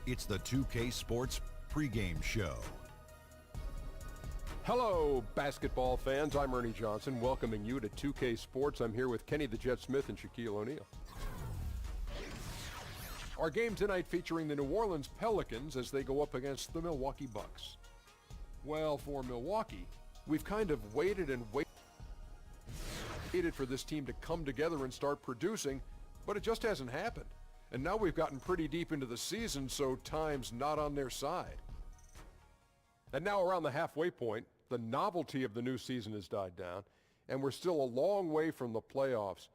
It's the 2K Sports pregame show. Hello, basketball fans. I'm Ernie Johnson, welcoming you to 2K Sports. I'm here with Kenny the Jet Smith and Shaquille O'Neal. Our game tonight featuring the New Orleans Pelicans as they go up against the Milwaukee Bucks. Well, for Milwaukee, we've kind of waited and waited for this team to come together and start producing, but it just hasn't happened. And now we've gotten pretty deep into the season, so time's not on their side. And now around the halfway point, the novelty of the new season has died down, and we're still a long way from the playoffs.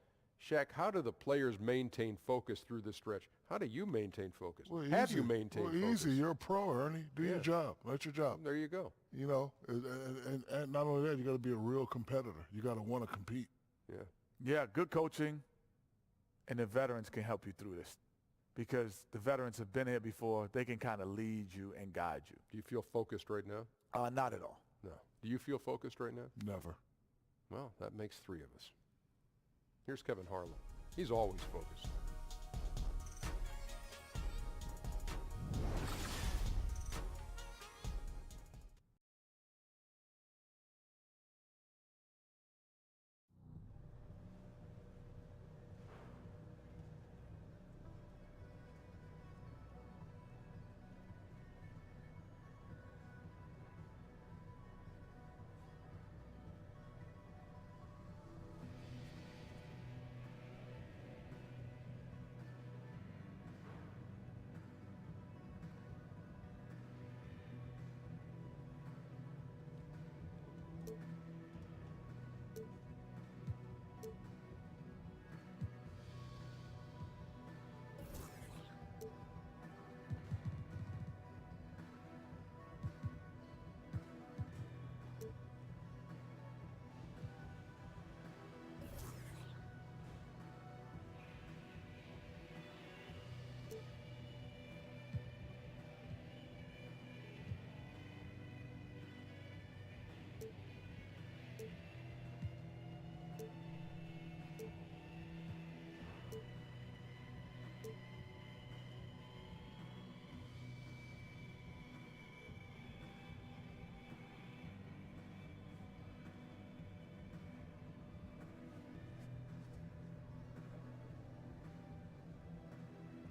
Shaq, how do the players maintain focus through this stretch? How do you maintain focus? Well, Have you maintained focus? Easy. You're a pro, Ernie. Do your job. That's your job. There you go. You know, and not only that, you got to be a real competitor. You got to want to compete. Yeah. Yeah, good coaching, and the veterans can help you through this because the veterans have been here before. They can kind of lead you and guide you. Do you feel focused right now? Not at all. No. Do you feel focused right now? Never. Well, that makes three of us. Here's Kevin Harlan. He's always focused.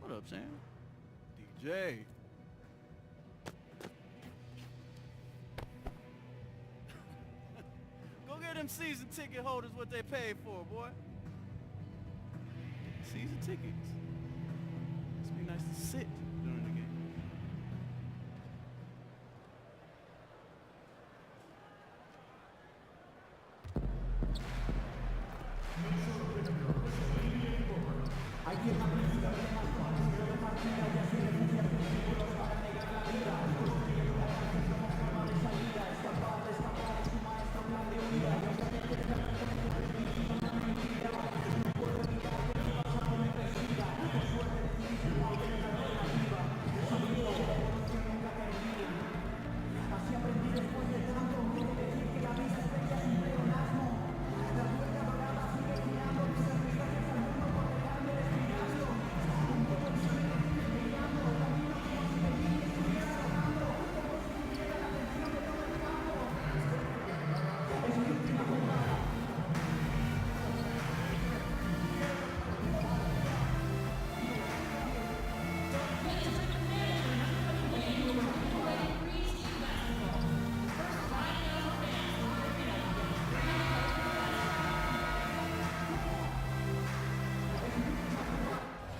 What up, Sam? DJ. Go get them season ticket holders what they paid for, boy. Season tickets. Must be nice to sit during the game.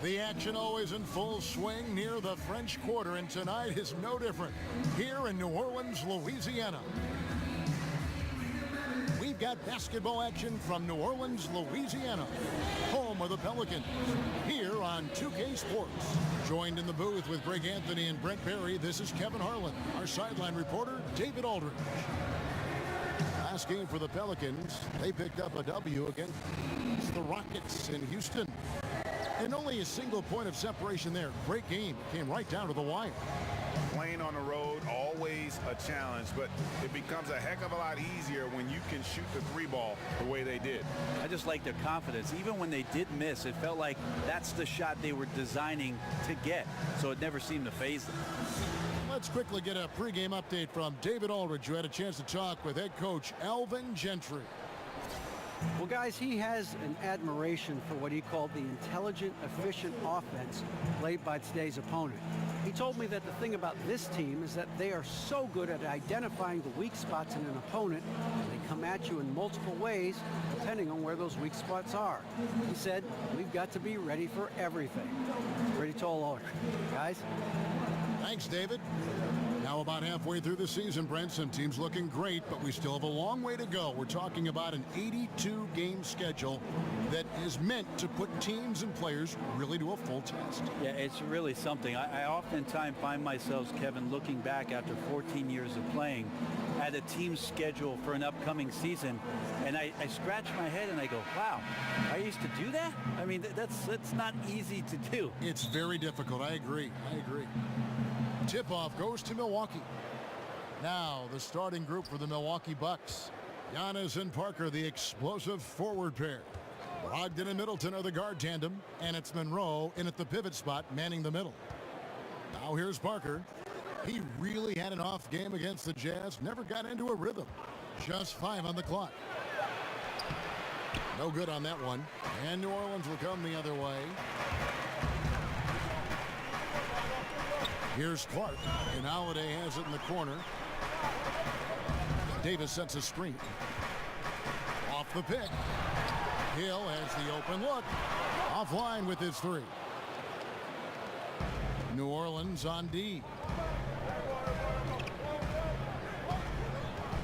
The action always in full swing near the French Quarter, and tonight is no different here in New Orleans, Louisiana. We've got basketball action from New Orleans, Louisiana, home of the Pelicans, here on 2K Sports. Joined in the booth with Greg Anthony and Brent Berry, this is Kevin Harlan. Our sideline reporter, David Aldridge. Last game for the Pelicans, they picked up a W against the Rockets in Houston. And only a single point of separation there. Great game. Came right down to the wire. Playing on the road, always a challenge, but it becomes a heck of a lot easier when you can shoot the three ball the way they did. I just like their confidence. Even when they did miss, it felt like that's the shot they were designing to get, so it never seemed to faze them. Let's quickly get a pregame update from David Aldridge, who had a chance to talk with head coach Alvin Gentry. Well, guys, he has an admiration for what he called the intelligent, efficient offense played by today's opponent. He told me that the thing about this team is that they are so good at identifying the weak spots in an opponent, and they come at you in multiple ways depending on where those weak spots are. He said, we've got to be ready for everything. Pretty tall order. Guys? Thanks, David. Now about halfway through the season, Brent, some teams looking great, but we still have a long way to go. We're talking about an 82-game schedule that is meant to put teams and players really to a full test. Yeah, it's really something. I oftentimes find myself, Kevin, looking back after 14 years of playing at a team's schedule for an upcoming season, and I scratch my head and I go, wow, I used to do that? I mean, that's not easy to do. It's very difficult. I agree. Tip-off goes to Milwaukee. Now the starting group for the Milwaukee Bucks. Giannis and Parker, the explosive forward pair. Brogdon and Middleton are the guard tandem, and it's Monroe in at the pivot spot, manning the middle. Now here's Parker. He really had an off game against the Jazz, never got into a rhythm. Just 5 on the clock. No good on that one, and New Orleans will come the other way. Here's Clark, and Holiday has it in the corner. Davis sets a screen. Off the pick. Hill has the open look. Offline with his three. New Orleans on D.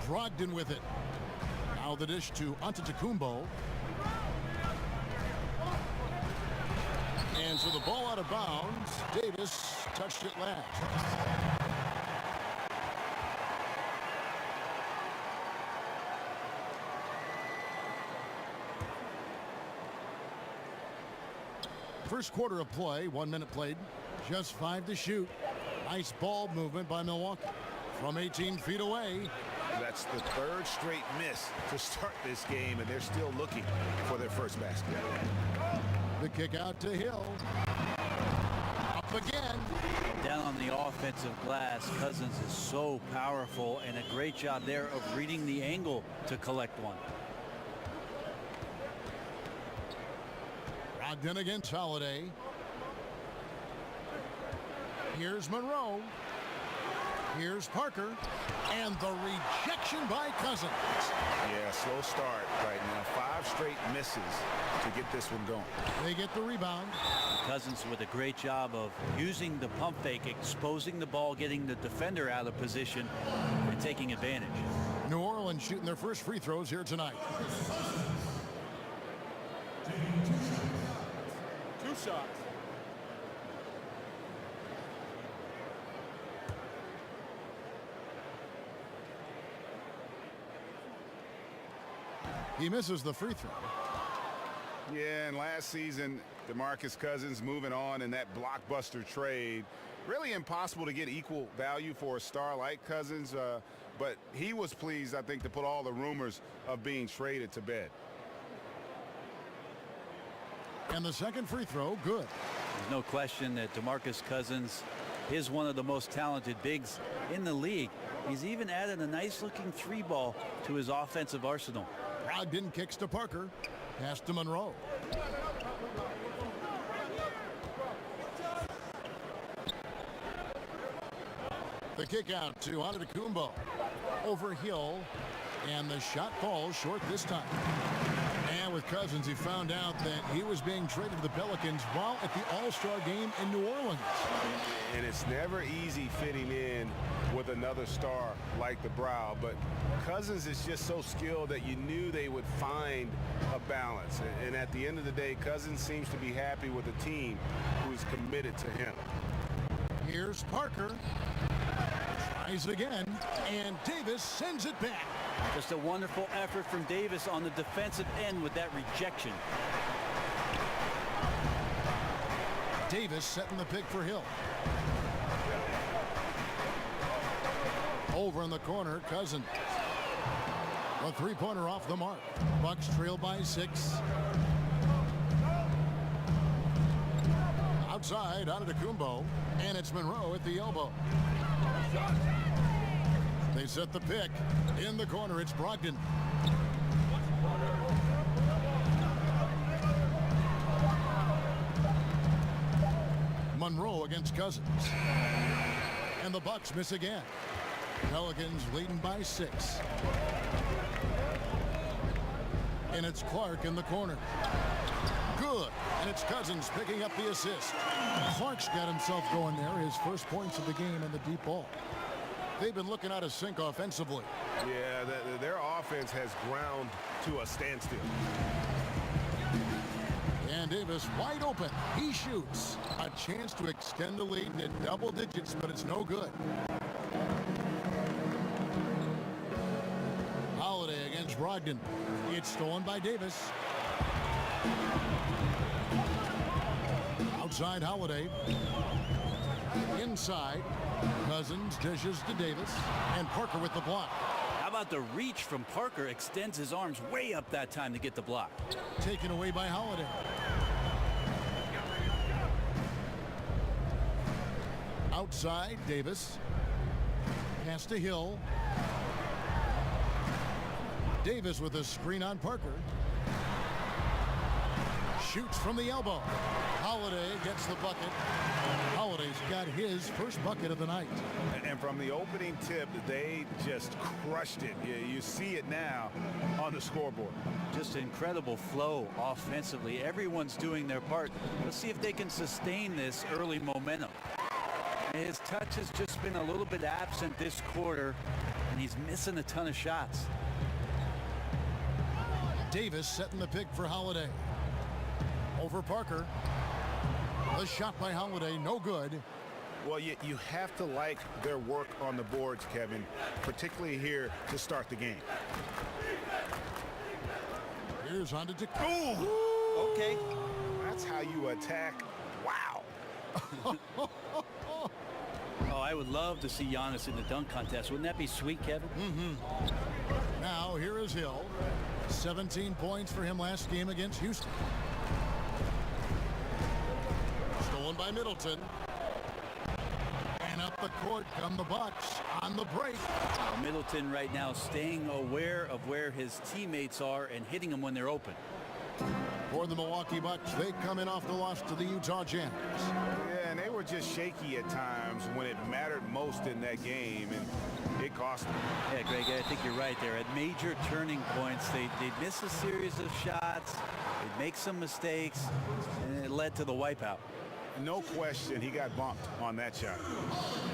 Brogdon with it. Now the dish to Antetokounmpo. And so the ball out of bounds. Davis touched it last. First quarter of play, 1 minute played, just 5 to shoot. Nice ball movement by Milwaukee from 18 feet away. That's the third straight miss to start this game, and they're still looking for their first basket. The kick out to Hill. Up again. Down on the offensive glass, Cousins is so powerful, and a great job there of reading the angle to collect one. Brogdon against Holiday. Here's Monroe. Here's Parker. And the rejection by Cousins. Yeah, slow start right now. 5 straight misses to get this one going. They get the rebound. Cousins with a great job of using the pump fake, exposing the ball, getting the defender out of position, and taking advantage. New Orleans shooting their first free throws here tonight. 2 shots. He misses the free throw. Yeah, and last season, DeMarcus Cousins moving on in that blockbuster trade. Really impossible to get equal value for a star like Cousins, but he was pleased, I think, to put all the rumors of being traded to bed. And the second free throw, good. There's no question that DeMarcus Cousins is one of the most talented bigs in the league. He's even added a nice-looking 3-ball to his offensive arsenal. Brogdon kicks to Parker. Pass to Monroe. The kick out to Antetokounmpo. Over Hill. And the shot falls short this time. And with Cousins, he found out that he was being traded to the Pelicans while at the All-Star game in New Orleans. And it's never easy fitting in with another star like the Brow, but Cousins is just so skilled that you knew they would find a balance. And at the end of the day, Cousins seems to be happy with a team who's committed to him. Here's Parker. Tries again, and Davis sends it back. Just a wonderful effort from Davis on the defensive end with that rejection. Davis setting the pick for Hill. Over in the corner, Cousins. A three-pointer off the mark. Bucks trail by 6. Outside, Antetokounmpo, and it's Monroe at the elbow. They set the pick. In the corner, it's Brogdon. Monroe against Cousins. And the Bucks miss again. Pelicans leading by 6. And it's Clark in the corner. Good. And it's Cousins picking up the assist. Clark's got himself going there. His first points of the game in the deep ball. They've been looking out of sync offensively. Yeah, their offense has ground to a standstill. And Davis wide open. He shoots. A chance to extend the lead in double digits, but it's no good. Holiday against Brogdon. It's stolen by Davis. Outside Holiday. Inside. Cousins dishes to Davis. And Parker with the block. How about the reach from Parker? Extends his arms way up that time to get the block. Taken away by Holiday. Outside, Davis. Pass to Hill. Davis with a screen on Parker. Shoots from the elbow. Holiday gets the bucket. Holiday's got his first bucket of the night. And from the opening tip, they just crushed it. You see it now on the scoreboard. Just incredible flow offensively. Everyone's doing their part. Let's see if they can sustain this early momentum. His touch has just been a little bit absent this quarter, and he's missing a ton of shots. Davis setting the pick for Holiday. Over Parker. The shot by Holiday, no good. Well, you have to like their work on the boards, Kevin, particularly here to start the game. Here's Antetokounmpo. Ooh! Okay. That's how you attack. Wow. Oh, I would love to see Giannis in the dunk contest. Wouldn't that be sweet, Kevin? Mm-hmm. Now, here is Hill. 17 points for him last game against Houston. Stolen by Middleton. And up the court come the Bucks on the break. Middleton right now staying aware of where his teammates are and hitting them when they're open. For the Milwaukee Bucks, they come in off the loss to the Utah Jazz. Yeah, and they were just shaky at times when it mattered most in that game, and it cost them. Yeah, Greg, I think you're right there. At major turning points, they'd miss a series of shots, they'd make some mistakes, and it led to the wipeout. No question, he got bumped on that shot.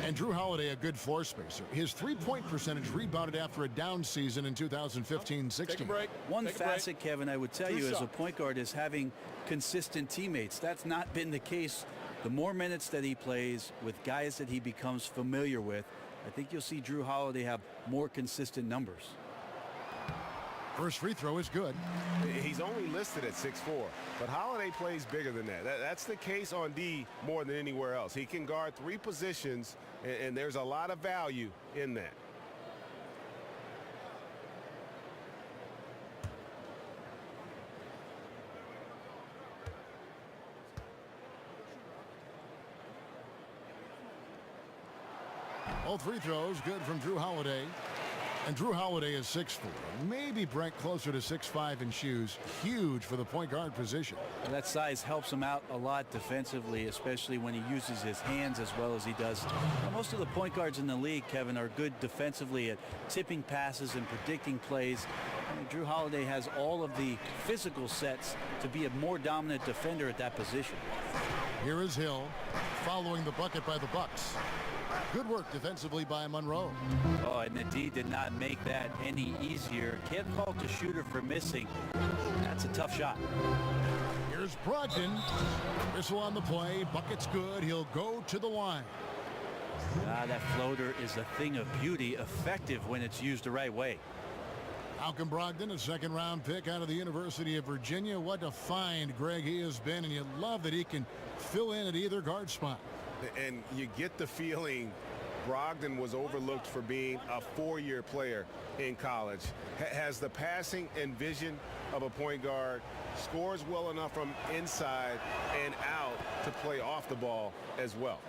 And Drew Holiday, a good floor spacer. His three-point percentage rebounded after a down season in 2015-16. One facet, Kevin, I would tell you as a point guard is having consistent teammates. That's not been the case. The more minutes that he plays with guys that he becomes familiar with, I think you'll see Drew Holiday have more consistent numbers. First free throw is good. He's only listed at 6'4", but Holiday plays bigger than that. That's the case on D more than anywhere else. He can guard 3 positions, and there's a lot of value in that. All free throws good from Drew Holiday. And Drew Holiday is 6'4". Maybe Brent closer to 6'5" in shoes. Huge for the point guard position. Well, that size helps him out a lot defensively, especially when he uses his hands as well as he does. Now, most of the point guards in the league, Kevin, are good defensively at tipping passes and predicting plays. Drew Holiday has all of the physical sets to be a more dominant defender at that position. Here is Hill following the bucket by the Bucks. Good work defensively by Monroe. Oh, and the D did not make that any easier. Can't fault the shooter for missing. That's a tough shot. Here's Brogdon. Whistle on the play. Bucket's good. He'll go to the line. That floater is a thing of beauty, effective when it's used the right way. Malcolm Brogdon, a second-round pick out of the University of Virginia. What a find, Greg, he has been, and you love that he can fill in at either guard spot. And you get the feeling Brogdon was overlooked for being a 4-year player in college. Has the passing and vision of a point guard, scores well enough from inside and out to play off the ball as well.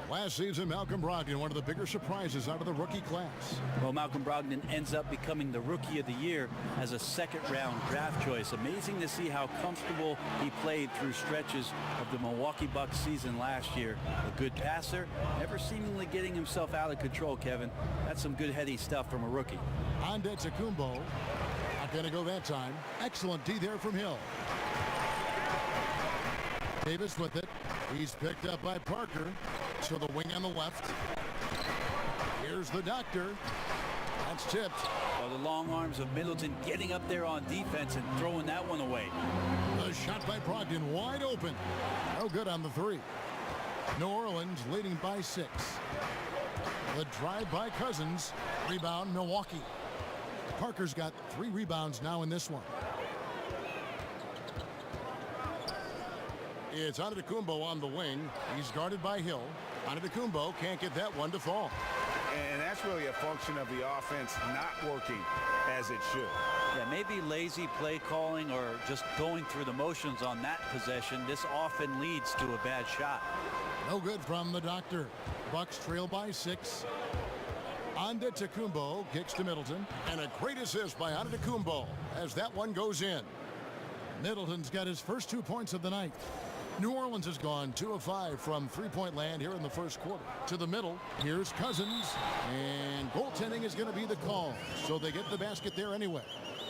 Last season, Malcolm Brogdon, one of the bigger surprises out of the rookie class. Well, Malcolm Brogdon ends up becoming the Rookie of the Year as a second-round draft choice. Amazing to see how comfortable he played through stretches of the Milwaukee Bucks season last year. A good passer, never seemingly getting himself out of control, Kevin. That's some good heady stuff from a rookie. Antetokounmpo, not going to go that time. Excellent D there from Hill. Davis with it. He's picked up by Parker. To the wing on the left. Here's the doctor. That's tipped. Well, the long arms of Middleton getting up there on defense and throwing that one away. The shot by Brogdon wide open. No good on the three. New Orleans leading by 6. The drive by Cousins. Rebound Milwaukee. Parker's got 3 rebounds now in this one. It's Antetokounmpo on the wing. He's guarded by Hill. Antetokounmpo can't get that one to fall. And that's really a function of the offense not working as it should. Yeah, maybe lazy play calling or just going through the motions on that possession. This often leads to a bad shot. No good from the doctor. Bucks trail by 6. Antetokounmpo kicks to Middleton. And a great assist by Antetokounmpo as that one goes in. Middleton's got his first 2 points of the night. New Orleans has gone 2 of 5 from three-point land here in the first quarter. To the middle, here's Cousins, and goaltending is going to be the call, so they get the basket there anyway.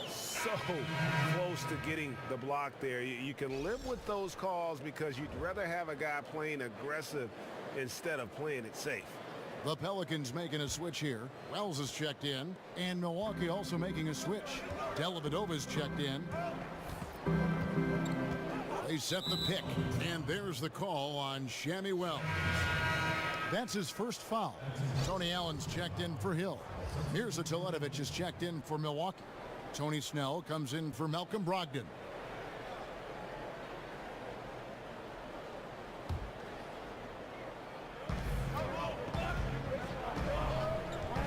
So close to getting the block there. You can live with those calls because you'd rather have a guy playing aggressive instead of playing it safe. The Pelicans making a switch here. Wells is checked in, and Milwaukee also making a switch. Dellavedova's checked in. They set the pick, and there's the call on Shammy Wells. That's his first foul. Tony Allen's checked in for Hill. Mirza Teletovic is checked in for Milwaukee. Tony Snell comes in for Malcolm Brogdon.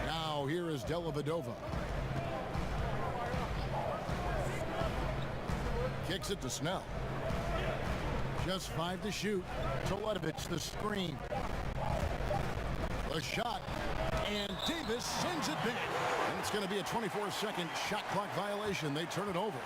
Now here is Dellavedova. Kicks it to Snell. Just 5 to shoot. Teletovic the screen. The shot. And Davis sends it back. And it's going to be a 24-second shot clock violation. They turn it over.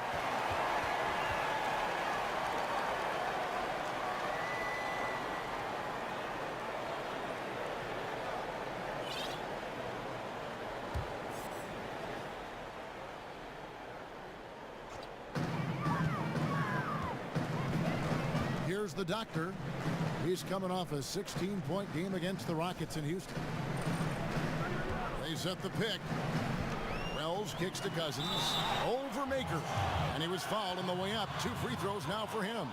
Here's the doctor. He's coming off a 16-point game against the Rockets in Houston. They set the pick. Wells kicks to Cousins. Over Maker. And he was fouled on the way up. 2 free throws now for him.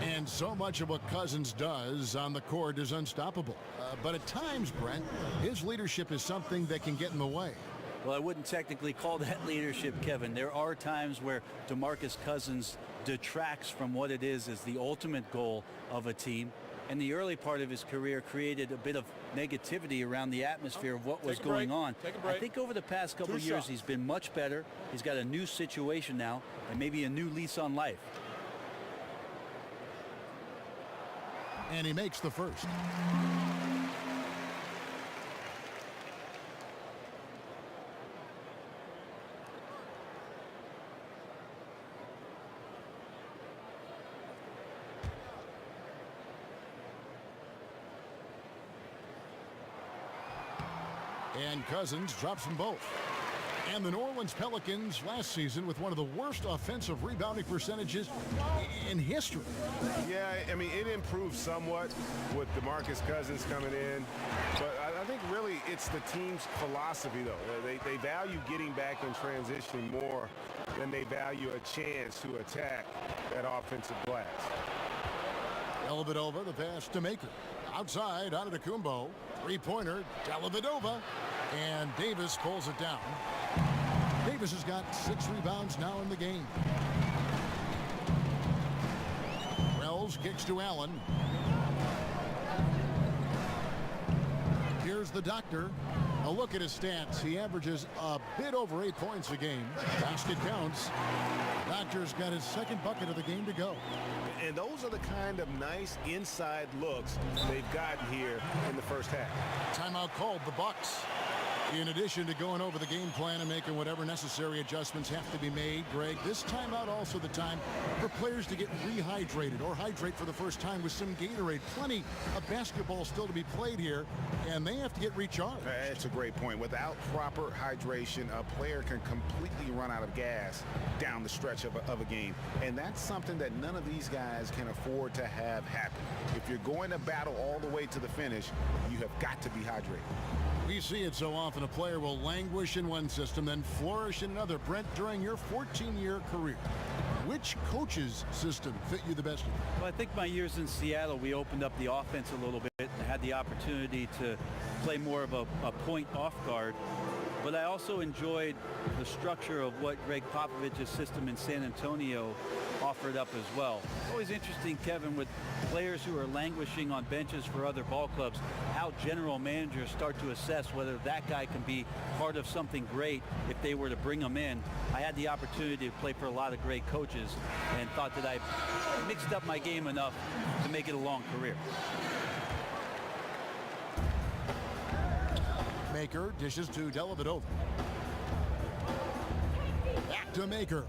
And so much of what Cousins does on the court is unstoppable. But at times, Brent, his leadership is something that can get in the way. Well, I wouldn't technically call that leadership, Kevin. There are times where DeMarcus Cousins detracts from what it is as the ultimate goal of a team. And the early part of his career created a bit of negativity around the atmosphere of what was going on. I think over the past couple of years, he's been much better. He's got a new situation now and maybe a new lease on life. And he makes the first. And Cousins drops them both. And the New Orleans Pelicans last season with one of the worst offensive rebounding percentages in history. Yeah, I mean, it improved somewhat with DeMarcus Cousins coming in. But I think really it's the team's philosophy, though. They value getting back in transition more than they value a chance to attack that offensive glass. Dellavedova, the pass to Maker. Outside, Antetokounmpo. Three-pointer, Dellavedova. And Davis pulls it down. Davis has got 6 rebounds now in the game. Wells kicks to Allen. Here's the doctor. A look at his stats. He averages a bit over 8 points a game. Basket counts. Doctor's got his second bucket of the game to go. And those are the kind of nice inside looks they've gotten here in the first half. Timeout called, the Bucks. In addition to going over the game plan and making whatever necessary adjustments have to be made, Greg, this timeout also the time for players to get rehydrated or hydrate for the first time with some Gatorade. Plenty of basketball still to be played here, and they have to get recharged. That's a great point. Without proper hydration, a player can completely run out of gas down the stretch of a game. And that's something that none of these guys can afford to have happen. If you're going to battle all the way to the finish, you have got to be hydrated. We see it so often. A player will languish in one system, then flourish in another. Brent, during your 14-year career, which coach's system fit you the best? Well, I think my years in Seattle, we opened up the offense a little bit and had the opportunity to play more of a point off guard. But I also enjoyed the structure of what Greg Popovich's system in San Antonio offered up as well. Always interesting, Kevin, with players who are languishing on benches for other ball clubs, how general managers start to assess whether that guy can be part of something great if they were to bring him in. I had the opportunity to play for a lot of great coaches and thought that I mixed up my game enough to make it a long career. Maker dishes to Dellavedova. Back to Maker.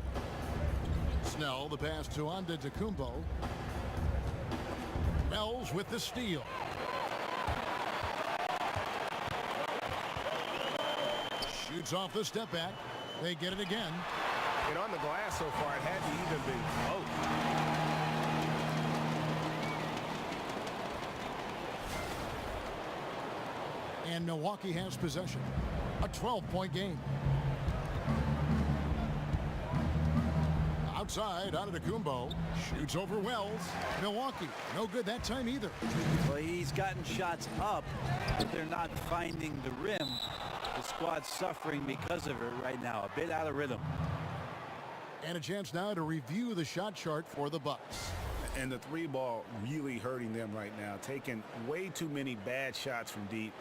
Snell, the pass to Antetokounmpo. Wells with the steal. Shoots off the step back. They get it again. And on the glass so far, it hadn't even been close. And Milwaukee has possession. A 12-point game. Outside, Antetokounmpo shoots over Wells. Milwaukee, no good that time either. Well, he's gotten shots up, but they're not finding the rim. The squad's suffering because of it right now. A bit out of rhythm. And a chance now to review the shot chart for the Bucks. And the three ball really hurting them right now, taking way too many bad shots from deep.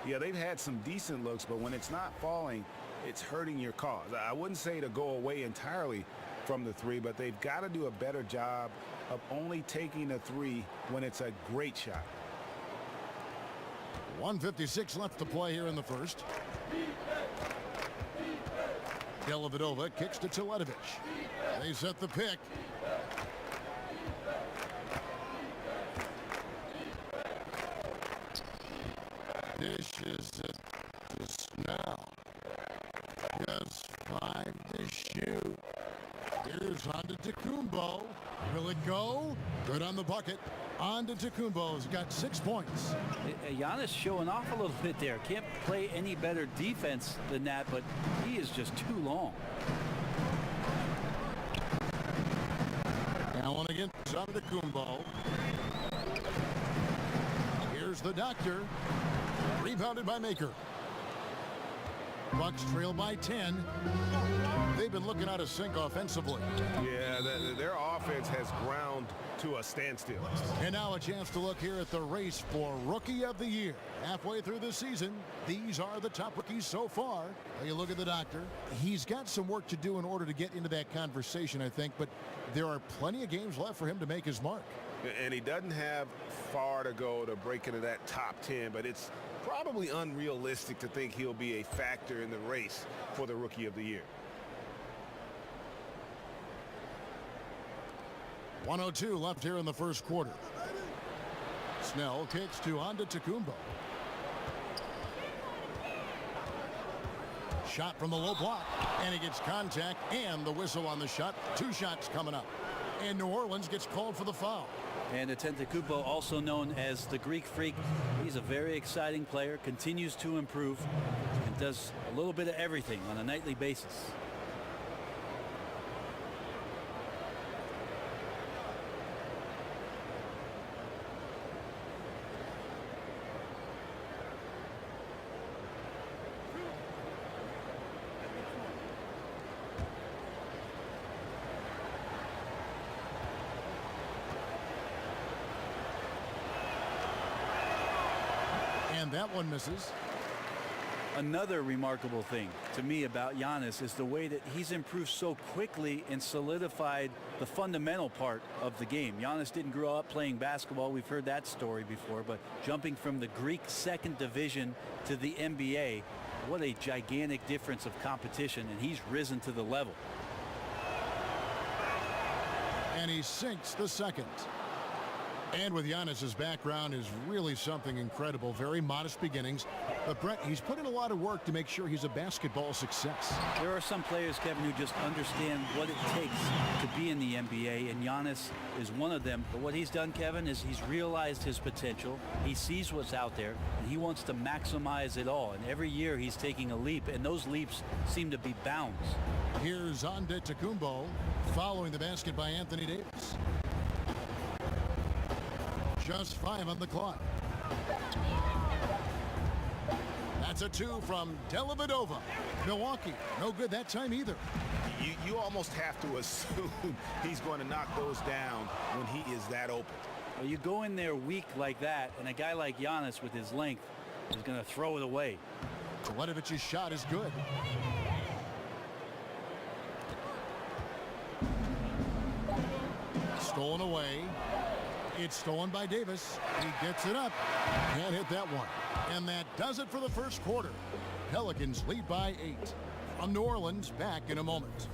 Yeah, they've had some decent looks, but when it's not falling, it's hurting your cause. I wouldn't say to go away entirely from the three, but they've got to do a better job of only taking a three when it's a great shot. 1:56 left to play here in the first. Dellavedova kicks to Teletovic. They set the pick. Dishes it to Snell. Just 5 to shoot. Here's Antetokounmpo. Will it go? Good on the bucket. Antetokounmpo's got 6 points. Giannis showing off a little bit there. Can't play any better defense than that, but he is just too long. Allen against Antetokounmpo. Here's the doctor. Rebounded by Maker. Bucks trail by 10. They've been looking out of sync offensively. Yeah, their offense has ground to a standstill. And now a chance to look here at the race for Rookie of the Year. Halfway through the season, these are the top rookies so far. Now you look at the doctor. He's got some work to do in order to get into that conversation, I think, but there are plenty of games left for him to make his mark. And he doesn't have far to go to break into that top 10, but it's probably unrealistic to think he'll be a factor in the race for the Rookie of the Year. 1:02 left here in the first quarter. Snell kicks to Antetokounmpo. Shot from the low block, and he gets contact and the whistle on the shot. 2 shots coming up. And New Orleans gets called for the foul. And Antetokounmpo, also known as the Greek Freak, he's a very exciting player, continues to improve, and does a little bit of everything on a nightly basis. And that one misses. Another remarkable thing to me about Giannis is the way that he's improved so quickly and solidified the fundamental part of the game. Giannis didn't grow up playing basketball. We've heard that story before, but jumping from the Greek second division to the NBA, what a gigantic difference of competition, and he's risen to the level. And he sinks the second. And with Giannis's background is really something incredible. Very modest beginnings. But Brett, he's put in a lot of work to make sure he's a basketball success. There are some players, Kevin, who just understand what it takes to be in the NBA, and Giannis is one of them. But what he's done, Kevin, is he's realized his potential. He sees what's out there, and he wants to maximize it all. And every year he's taking a leap, and those leaps seem to be bounds. Here's Antetokounmpo following the basket by Anthony Davis. Just 5 on the clock. That's a 2 from Dellavedova. Milwaukee, no good that time either. You almost have to assume he's going to knock those down when he is that open. Well, you go in there weak like that, and a guy like Giannis with his length is going to throw it away. Miladovic's shot is good. Stolen away. It's stolen by Davis. He gets it up. Can't hit that one. And that does it for the first quarter. Pelicans lead by 8. From New Orleans, back in a moment.